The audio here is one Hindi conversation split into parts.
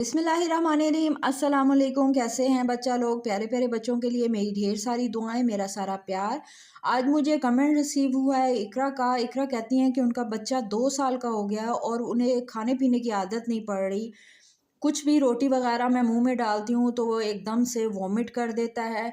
बिस्मिल्लाहिर्रहमानिर्रहीम। अस्सलाम वालेकुम। कैसे हैं बच्चा लोग? प्यारे प्यारे बच्चों के लिए मेरी ढेर सारी दुआएं, मेरा सारा प्यार। आज मुझे कमेंट रिसीव हुआ है इकरा का। इकरा कहती हैं कि उनका बच्चा 2 साल का हो गया और उन्हें खाने पीने की आदत नहीं पड़ रही। कुछ भी रोटी वगैरह मैं मुंह में डालती हूँ तो वो एकदम से वॉमिट कर देता है।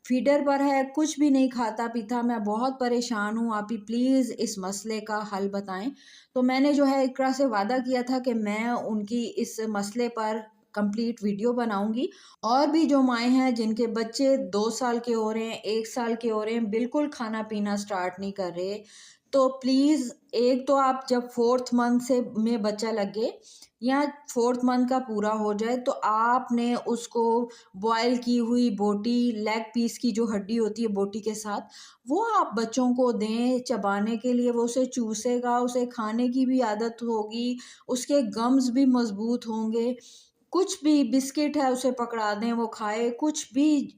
फीडर पर है, कुछ भी नहीं खाता पीता। मैं बहुत परेशान हूँ, आप ही प्लीज़ इस मसले का हल बताएं। तो मैंने जो है इकरा से वादा किया था कि मैं उनकी इस मसले पर कंप्लीट वीडियो बनाऊंगी। और भी जो माएँ हैं जिनके बच्चे 2 साल के हो रहे हैं, 1 साल के हो रहे हैं, बिल्कुल खाना पीना स्टार्ट नहीं कर रहे, तो प्लीज़ एक तो आप जब 4th मंथ से में बच्चा लगे या 4th मंथ का पूरा हो जाए तो आपने उसको बॉयल की हुई बोटी, लेग पीस की जो हड्डी होती है बोटी के साथ, वो आप बच्चों को दें चबाने के लिए। वो उसे चूसेगा, उसे खाने की भी आदत होगी, उसके गम्स भी मजबूत होंगे। कुछ भी बिस्किट है उसे पकड़ा दें, वो खाए। कुछ भी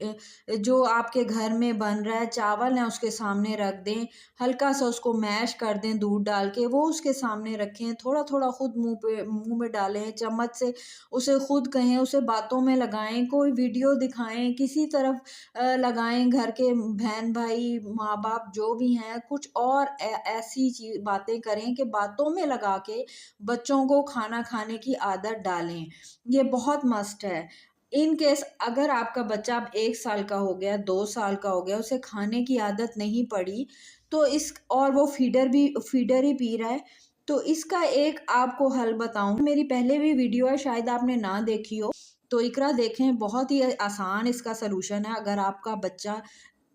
जो आपके घर में बन रहा है, चावल है उसके सामने रख दें, हल्का सा उसको मैश कर दें दूध डाल के, वो उसके सामने रखें। थोड़ा थोड़ा खुद मुंह में डालें, चम्मच से उसे खुद कहें, उसे बातों में लगाएं, कोई वीडियो दिखाएं, किसी तरफ लगाएं। घर के बहन भाई माँ बाप जो भी हैं, कुछ और ऐसी चीज बातें करें कि बातों में लगा के बच्चों को खाना खाने की आदत डालें। ये बहुत मस्ट है। इन केस अगर आपका बच्चा अब 1 साल का हो गया, 2 साल का हो गया, उसे खाने की आदत नहीं पड़ी, तो इस और वो फीडर ही पी रहा है, तो इसका एक आपको हल बताऊं। मेरी पहले भी वीडियो है, शायद आपने ना देखी हो, तो इकरा देखें। बहुत ही आसान इसका सलूशन है। अगर आपका बच्चा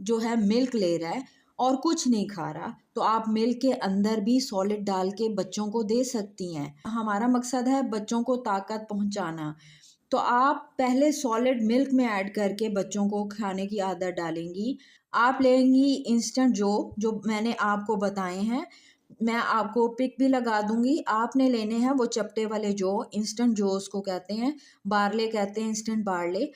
जो है मिल्क ले रहा है और कुछ नहीं खा रहा, तो आप मिल्क के अंदर भी सॉलिड डाल के बच्चों को दे सकती हैं। हमारा मकसद है बच्चों को ताकत पहुंचाना। तो आप पहले सॉलिड मिल्क में ऐड करके बच्चों को खाने की आदत डालेंगी। आप लेंगी इंस्टेंट जो जो मैंने आपको बताए हैं, मैं आपको पिक भी लगा दूंगी। आपने लेने हैं वो चपटे वाले जो, इंस्टेंट जो उसको कहते हैं, बारले कहते हैं, इंस्टेंट बारले,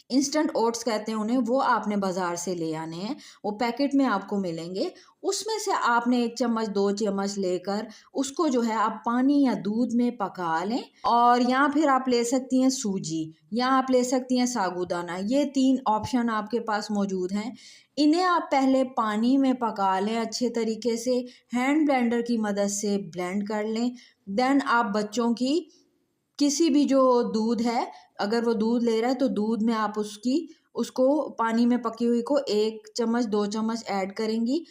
इंस्टेंट ओट्स कहते हैं उन्हें। वो आपने बाज़ार से ले आने हैं, वो पैकेट में आपको मिलेंगे। उसमें से आपने 1 चम्मच 2 चम्मच लेकर उसको जो है आप पानी या दूध में पका लें। और या फिर आप ले सकती हैं सूजी, या आप ले सकती हैं साबूदाना। ये 3 ऑप्शन आपके पास मौजूद हैं। इन्हें आप पहले पानी में पका लें अच्छे तरीके से, हैंड ब्लेंडर की मदद से ब्लेंड कर लें। देन आप बच्चों की किसी भी जो दूध है, अगर वो दूध ले रहा है तो दूध में आप उसको पानी में पकी हुई को 1 चम्मच 2 चम्मच ऐड करेंगी।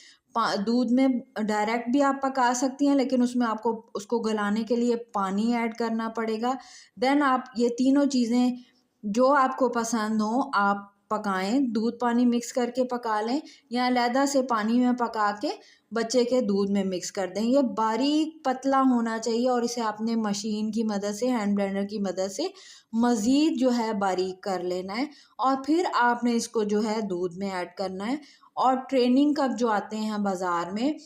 दूध में डायरेक्ट भी आप पका सकती हैं, लेकिन उसमें आपको उसको गलाने के लिए पानी ऐड करना पड़ेगा। देन आप ये तीनों चीज़ें जो आपको पसंद हो आप पकाएं, दूध पानी मिक्स करके पका लें, या अलहदा से पानी में पका के बच्चे के दूध में मिक्स कर दें। ये बारीक पतला होना चाहिए और इसे आपने मशीन की मदद से, हैंड ब्लेंडर की मदद से मज़ीद जो है बारीक कर लेना है। और फिर आपने इसको जो है दूध में ऐड करना है। और ट्रेनिंग कप जो आते हैं बाज़ार में,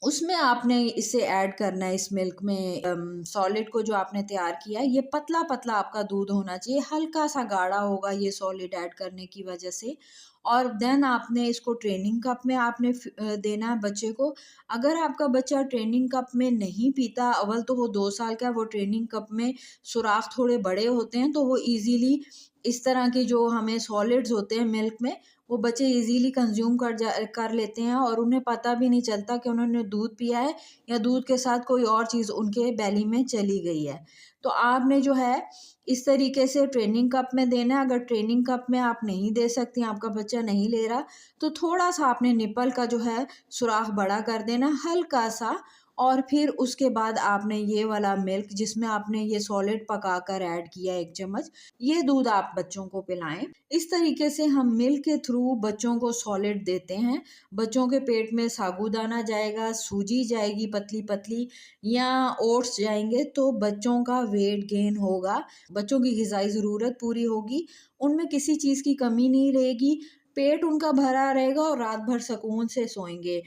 उसमें आपने इसे ऐड करना है, इस मिल्क में सॉलिड को जो आपने तैयार किया है। ये पतला पतला आपका दूध होना चाहिए, हल्का सा गाढ़ा होगा ये सॉलिड ऐड करने की वजह से। और देन आपने इसको ट्रेनिंग कप में आपने देना है बच्चे को। अगर आपका बच्चा ट्रेनिंग कप में नहीं पीता, अव्वल तो वो 2 साल का है, वो ट्रेनिंग कप में सुराख थोड़े बड़े होते हैं, तो वो ईजीली इस तरह के जो हमें सॉलिड्स होते हैं मिल्क में, वो बच्चे इजीली कंज्यूम कर लेते हैं और उन्हें पता भी नहीं चलता कि उन्होंने दूध पिया है या दूध के साथ कोई और चीज़ उनके बैली में चली गई है। तो आपने जो है इस तरीके से ट्रेनिंग कप में देना है। अगर ट्रेनिंग कप में आप नहीं दे सकती, आपका बच्चा नहीं ले रहा, तो थोड़ा सा आपने निपल का जो है सुराख बड़ा कर देना, हल्का सा। और फिर उसके बाद आपने ये वाला मिल्क जिसमें आपने ये सॉलिड पका कर ऐड किया 1 चम्मच, ये दूध आप बच्चों को पिलाएं। इस तरीके से हम मिल्क के थ्रू बच्चों को सॉलिड देते हैं। बच्चों के पेट में साबूदाना जाएगा, सूजी जाएगी पतली पतली, या ओट्स जाएंगे, तो बच्चों का वेट गेन होगा, बच्चों की ग़िज़ाई ज़रूरत पूरी होगी, उनमें किसी चीज़ की कमी नहीं रहेगी, पेट उनका भरा रहेगा और रात भर सुकून से सोएंगे।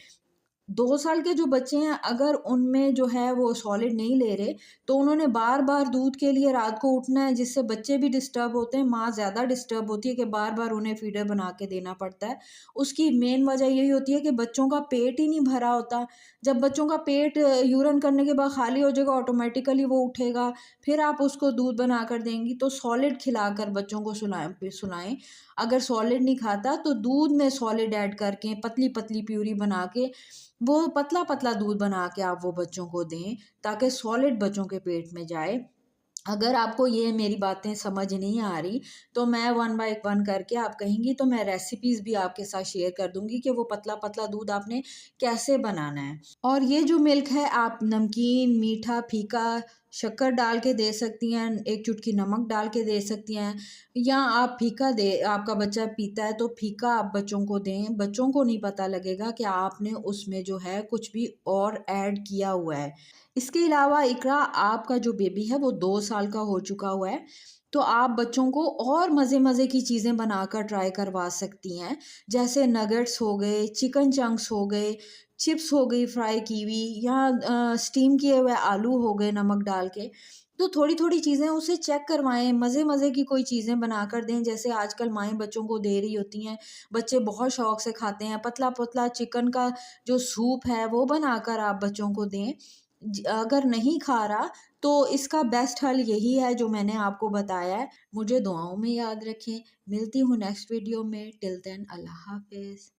2 साल के जो बच्चे हैं, अगर उनमें जो है वो सॉलिड नहीं ले रहे, तो उन्होंने बार-बार दूध के लिए रात को उठना है, जिससे बच्चे भी डिस्टर्ब होते हैं, माँ ज़्यादा डिस्टर्ब होती है कि बार-बार उन्हें फीडर बना के देना पड़ता है। उसकी मेन वजह यही होती है कि बच्चों का पेट ही नहीं भरा होता। जब बच्चों का पेट यूरिन करने के बाद खाली हो जाएगा, ऑटोमैटिकली वो उठेगा, फिर आप उसको दूध बनाकर देंगी, तो सॉलिड खिलाकर बच्चों को सुलाएँ। अगर सॉलिड नहीं खाता, तो दूध में सॉलिड ऐड करके पतली-पतली प्यूरी बना के वो पतला-पतला दूध बना के आप वो बच्चों को दें, ताकि सॉलिड बच्चों के पेट में जाए। अगर आपको ये मेरी बातें समझ नहीं आ रही, तो मैं वन बाय वन करके आप कहेंगी तो मैं रेसिपीज़ भी आपके साथ शेयर कर दूँगी कि वो पतला-पतला दूध आपने कैसे बनाना है। और ये जो मिल्क है आप नमकीन, मीठा, फीका, शक्कर डाल के दे सकती हैं, एक चुटकी नमक डाल के दे सकती हैं, या आप फीका दे आपका बच्चा पीता है तो फीका आप बच्चों को दें। बच्चों को नहीं पता लगेगा कि आपने उसमें जो है कुछ भी और ऐड किया हुआ है। इसके अलावा इकरा आपका जो बेबी है वो 2 साल का हो चुका हुआ है, तो आप बच्चों को और मज़े-मज़े की चीज़ें बनाकर ट्राई करवा सकती हैं। जैसे नगेट्स हो गए, चिकन चंक्स हो गए, चिप्स हो गई फ्राई की हुई, या स्टीम किए हुए आलू हो गए नमक डाल के। तो थोड़ी-थोड़ी चीज़ें उसे चेक करवाएँ, मज़े-मज़े की कोई चीज़ें बनाकर दें, जैसे आजकल माएँ बच्चों को दे रही होती हैं। बच्चे बहुत शौक से खाते हैं, पतला-पतला चिकन का जो सूप है वो बनाकर आप बच्चों को दें। अगर नहीं खा रहा, तो इसका बेस्ट हल यही है जो मैंने आपको बताया है। मुझे दुआओं में याद रखें। मिलती हूँ नेक्स्ट वीडियो में। टिल देन अल्लाह हाफ़िज़।